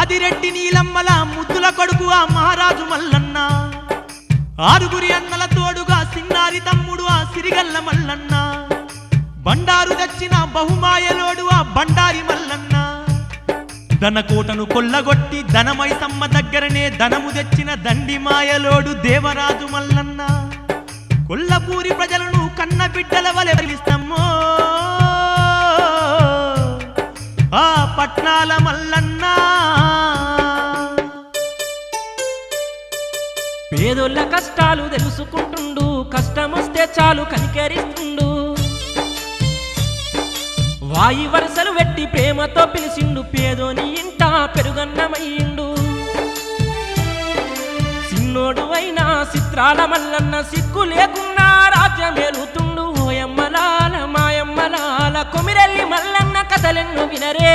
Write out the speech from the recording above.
ఆదిరెడ్డి నీలమ్మల ముద్దుల కొడుకు ఆ మహారాజు మల్లన్న, ఆరుగురి అన్నల తోడుగా సిన్నారి తమ్ముడు ఆ సిరిగల్ల మల్లన్న, బండారు తెచ్చిన బహుమాయలోడు ఆ బండారి మల్లన్న, ధనకోటను కొల్లగొట్టి ధనమైసమ్మ దగ్గరనే ధనము తెచ్చిన దండి మాయలోడు దేవరాజు మల్లన్న, కొల్లపూరి ప్రజలను కన్న బిడ్డల వలె పిలిస్తమ్మో ఆ పట్నాల మల్లన్న. పేదోళ్ళ కష్టాలు తెలుసుకుంటుండు, కష్టమొస్తే చాలు కనికరిస్తుండు, వాయి వరుసలు వెట్టి ప్రేమతో పిలిచిండు, పేదోని ఇంట పెరుగన్నమయ్యిండు. సిన్నోడు అయినా చిత్రాల మల్లన్న సిక్కు లేకున్నా రాజ్యమేలుతుండు. ఓయమ్మలాల మాయమ్మలాల కొమిరెల్లి మల్లన్న కథలెన్ను వినరే.